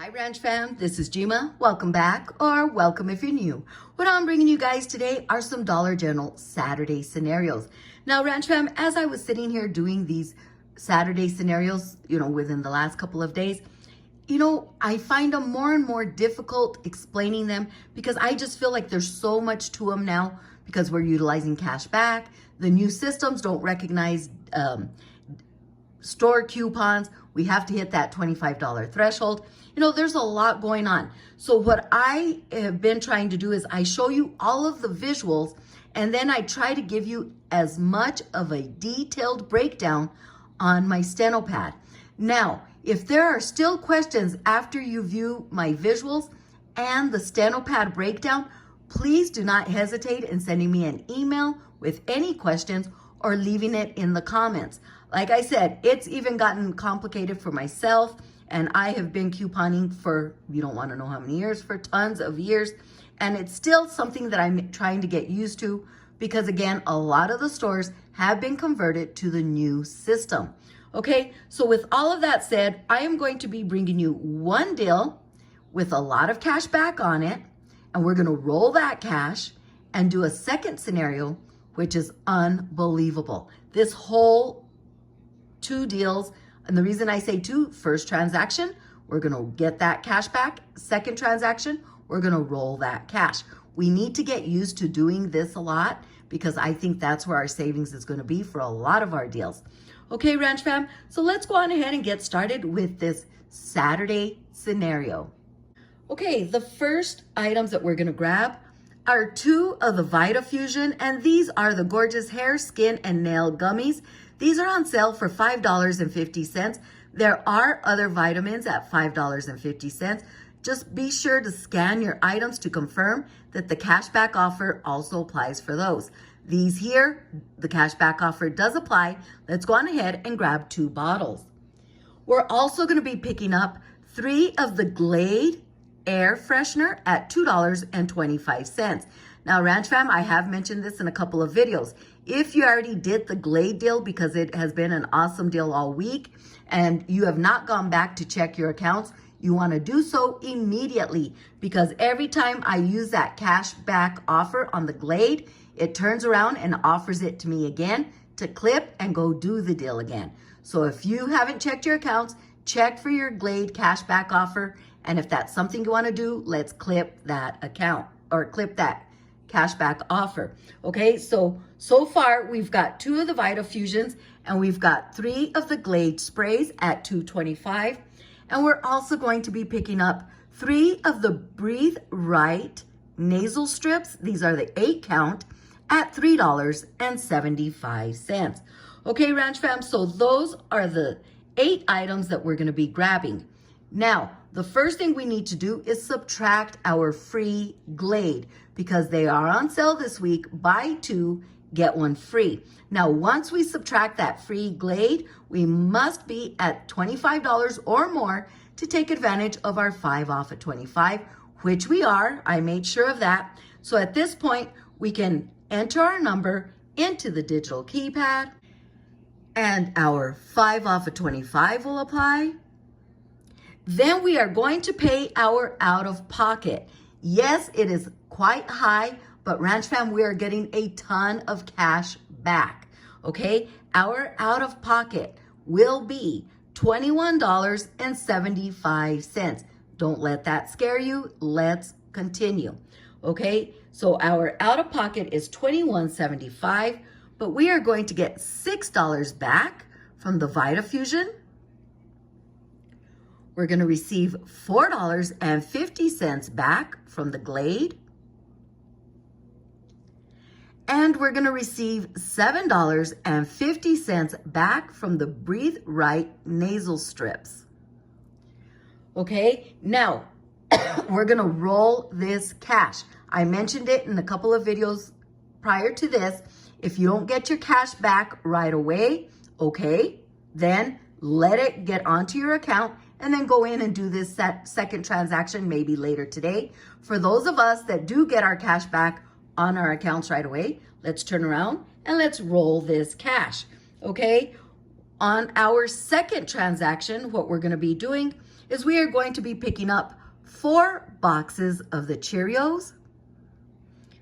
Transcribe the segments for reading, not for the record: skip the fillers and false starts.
Hi Ranch fam, this is Jima. Welcome back, or welcome if you're new. What I'm bringing you guys today are some Dollar General Saturday scenarios. Now Ranch fam, as I was sitting here doing these Saturday scenarios, within the last couple of days, I find them more and more difficult explaining them because I just feel like there's so much to them now because we're utilizing cash back. The new systems don't recognize store coupons. We have to hit that $25 threshold. There's a lot going on. So what I have been trying to do is I show you all of the visuals and then I try to give you as much of a detailed breakdown on my steno pad. Now, if there are still questions after you view my visuals and the steno pad breakdown, please do not hesitate in sending me an email with any questions or leaving it in the comments. Like I said, it's even gotten complicated for myself, and I have been couponing for, you don't want to know how many years, for tons of years, and it's still something that I'm trying to get used to because again, a lot of the stores have been converted to the new system. Okay, so with all of that said, I am going to be bringing you one deal with a lot of cash back on it, and we're gonna roll that cash and do a second scenario, which is unbelievable. This whole two deals, and the reason I say two, first transaction, we're gonna get that cash back. Second transaction, we're gonna roll that cash. We need to get used to doing this a lot because I think that's where our savings is gonna be for a lot of our deals. Okay, Ranch fam, so let's go on ahead and get started with this Saturday scenario. Okay, the first items that we're gonna grab are two of the VitaFusion, and these are the gorgeous hair, skin, and nail gummies. These are on sale for $5.50. There are other vitamins at $5.50. Just be sure to scan your items to confirm that the cashback offer also applies for those. These here, the cashback offer does apply. Let's go on ahead and grab two bottles. We're also gonna be picking up 3 of the Glade air freshener at $2.25. Now, Ranch fam, I have mentioned this in a couple of videos. If you already did the Glade deal because it has been an awesome deal all week and you have not gone back to check your accounts, you want to do so immediately because every time I use that cash back offer on the Glade, it turns around and offers it to me again to clip and go do the deal again. So if you haven't checked your accounts, check for your Glade cash back offer. And if that's something you want to do, let's clip that account or clip that cashback offer. Okay, so far we've got 2 of the VitaFusions and we've got 3 of the Glade sprays at $2.25. And we're also going to be picking up 3 of the Breathe Right nasal strips. These are the 8 count at $3.75. Okay, Ranch fam, so those are the 8 items that we're gonna be grabbing. Now, the first thing we need to do is subtract our free Glade because they are on sale this week. Buy 2, get 1 free. Now, once we subtract that free Glade, we must be at $25 or more to take advantage of our 5 off at 25, which we are. I made sure of that. So at this point, we can enter our number into the digital keypad and our 5 off at 25 will apply. Then we are going to pay our out-of-pocket. Yes, it is quite high, but Ranch fam, we are getting a ton of cash back, okay? Our out-of-pocket will be $21.75. Don't let that scare you. Let's continue, okay? So our out-of-pocket is $21.75, but we are going to get $6 back from the VitaFusion. We're going to receive $4.50 back from the Glade. And we're going to receive $7.50 back from the Breathe Right nasal strips. Okay, now we're going to roll this cash. I mentioned it in a couple of videos prior to this. If you don't get your cash back right away, okay, then let it get onto your account and then go in and do this second transaction maybe later today. For those of us that do get our cash back on our accounts right away, let's turn around and let's roll this cash, okay? On our second transaction, what we're gonna be doing is we are going to be picking up 4 boxes of the Cheerios.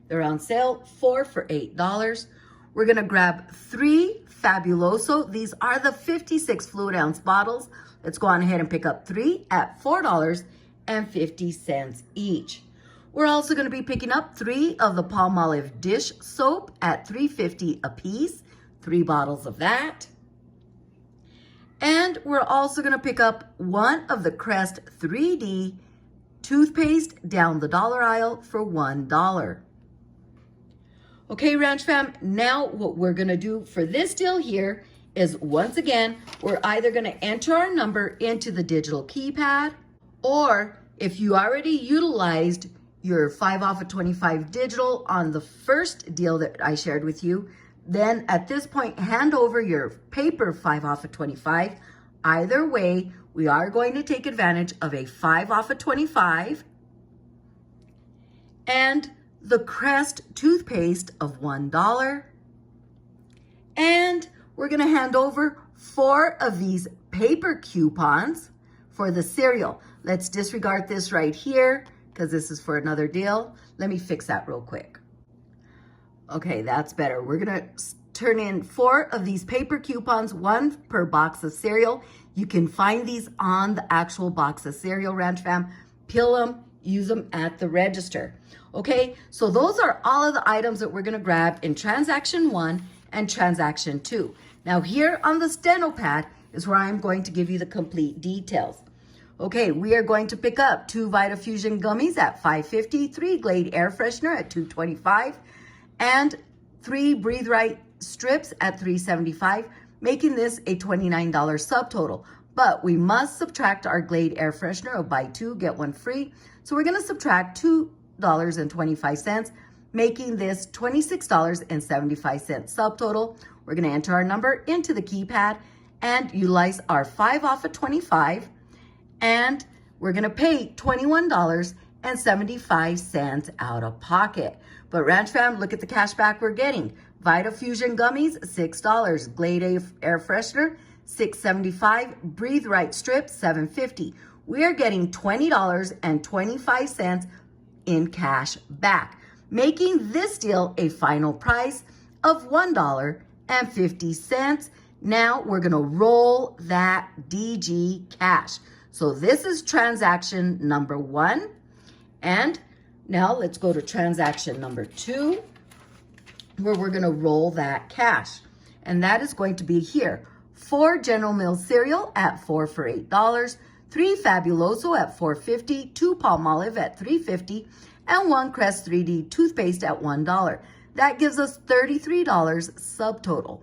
They're on sale, 4 for $8. We're gonna grab 3 Fabuloso. These are the 56 fluid ounce bottles. Let's go on ahead and pick up 3 at $4.50 each. We're also gonna be picking up 3 of the Palmolive dish soap at $3.50 a piece, 3 bottles of that. And we're also gonna pick up 1 of the Crest 3D toothpaste down the dollar aisle for $1. Okay, Ranch Fam, now what we're gonna do for this deal here is, once again, we're either gonna enter our number into the digital keypad, or if you already utilized your 5 off of 25 digital on the first deal that I shared with you, then at this point, hand over your paper 5 off of 25. Either way, we are going to take advantage of a 5 off of 25 and the Crest toothpaste of $1. And we're gonna hand over 4 of these paper coupons for the cereal. Let's disregard this right here because this is for another deal. Let me fix that real quick. Okay, that's better. We're gonna turn in 4 of these paper coupons, 1 per box of cereal. You can find these on the actual box of cereal, Ranch Fam. Peel them, use them at the register. Okay, so those are all of the items that we're gonna grab in transaction 1 and transaction 2. Now here on the steno pad is where I'm going to give you the complete details. Okay, we are going to pick up 2 Vitafusion gummies at $5.50, 3 Glade air freshener at $2.25, and 3 Breathe Right strips at $3.75, making this a $29 subtotal. But we must subtract our Glade air freshener of buy 2, get 1 free. So we're gonna subtract $2.25, making this $26.75 subtotal. We're gonna enter our number into the keypad and utilize our 5 off of 25, and we're gonna pay $21.75 out of pocket. But Ranch Fam, look at the cash back we're getting. Vitafusion gummies, $6. Glade air freshener, $6.75. Breathe Right strips, $7.50. We are getting $20.25 in cash back, making this deal a final price of $1.50. Now we're gonna roll that DG cash. So this is transaction number 1. And now let's go to transaction number 2, where we're gonna roll that cash. And that is going to be here. 4 General Mills cereal at 4 for $8, 3 Fabuloso at $4.50, 2 Palmolive at $3.50, and 1 Crest 3D toothpaste at $1. That gives us $33 subtotal.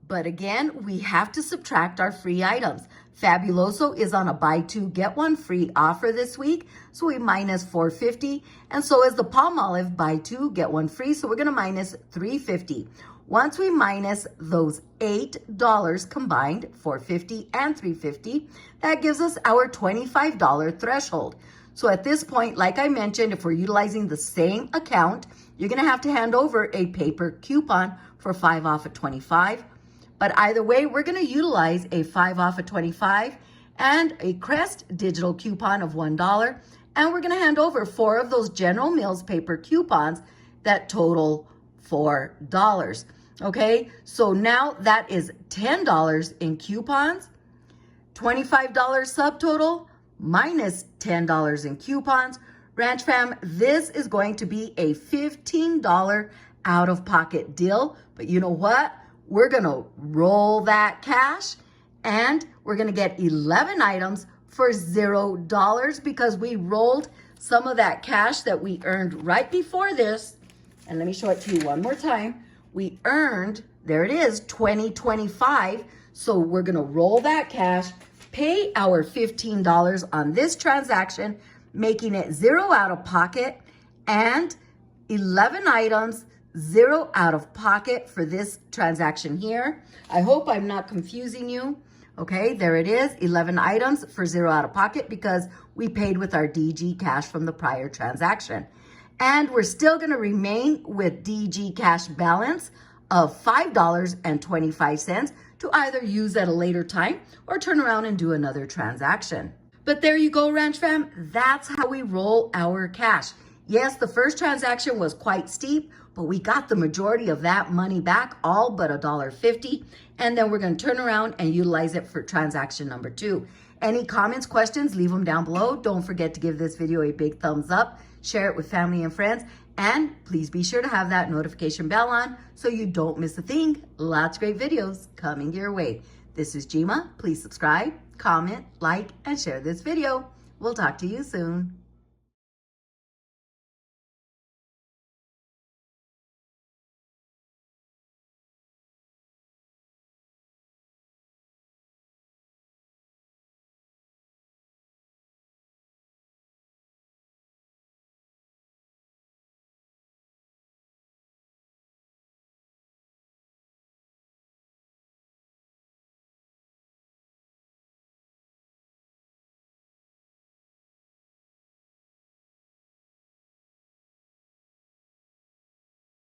But again, we have to subtract our free items. Fabuloso is on a buy 2, get 1 free offer this week, so we minus $4.50. And so is the Palmolive buy 2, get 1 free, so we're gonna minus $3.50. Once we minus those $8 combined, $4.50 and $3.50, that gives us our $25 threshold. So at this point, like I mentioned, if we're utilizing the same account, you're gonna have to hand over a paper coupon for 5 off of 25. But either way, we're gonna utilize a 5 off of 25 and a Crest digital coupon of $1. And we're gonna hand over 4 of those General Mills paper coupons that total $4. Okay, so now that is $10 in coupons, $25 subtotal, minus $10 in coupons. Ranch Fam, this is going to be a $15 out-of-pocket deal. But you know what? We're gonna roll that cash and we're gonna get 11 items for $0 because we rolled some of that cash that we earned right before this. And let me show it to you one more time. We earned, there it is, $20.25. So we're gonna roll that cash, pay our $15 on this transaction, making it 0 out of pocket, and 11 items, 0 out of pocket for this transaction here. I hope I'm not confusing you. Okay, there it is, 11 items for 0 out of pocket because we paid with our DG cash from the prior transaction. And we're still gonna remain with DG cash balance of $5.25 to either use at a later time or turn around and do another transaction. But there you go, Ranch Fam. That's how we roll our cash. Yes, the first transaction was quite steep, but we got the majority of that money back, all but $1.50. And then we're going to turn around and utilize it for transaction number 2. Any comments, questions, leave them down below. Don't forget to give this video a big thumbs up, share it with family and friends, and please be sure to have that notification bell on so you don't miss a thing. Lots of great videos coming your way. This is Jima. Please subscribe, comment, like, and share this video. We'll talk to you soon.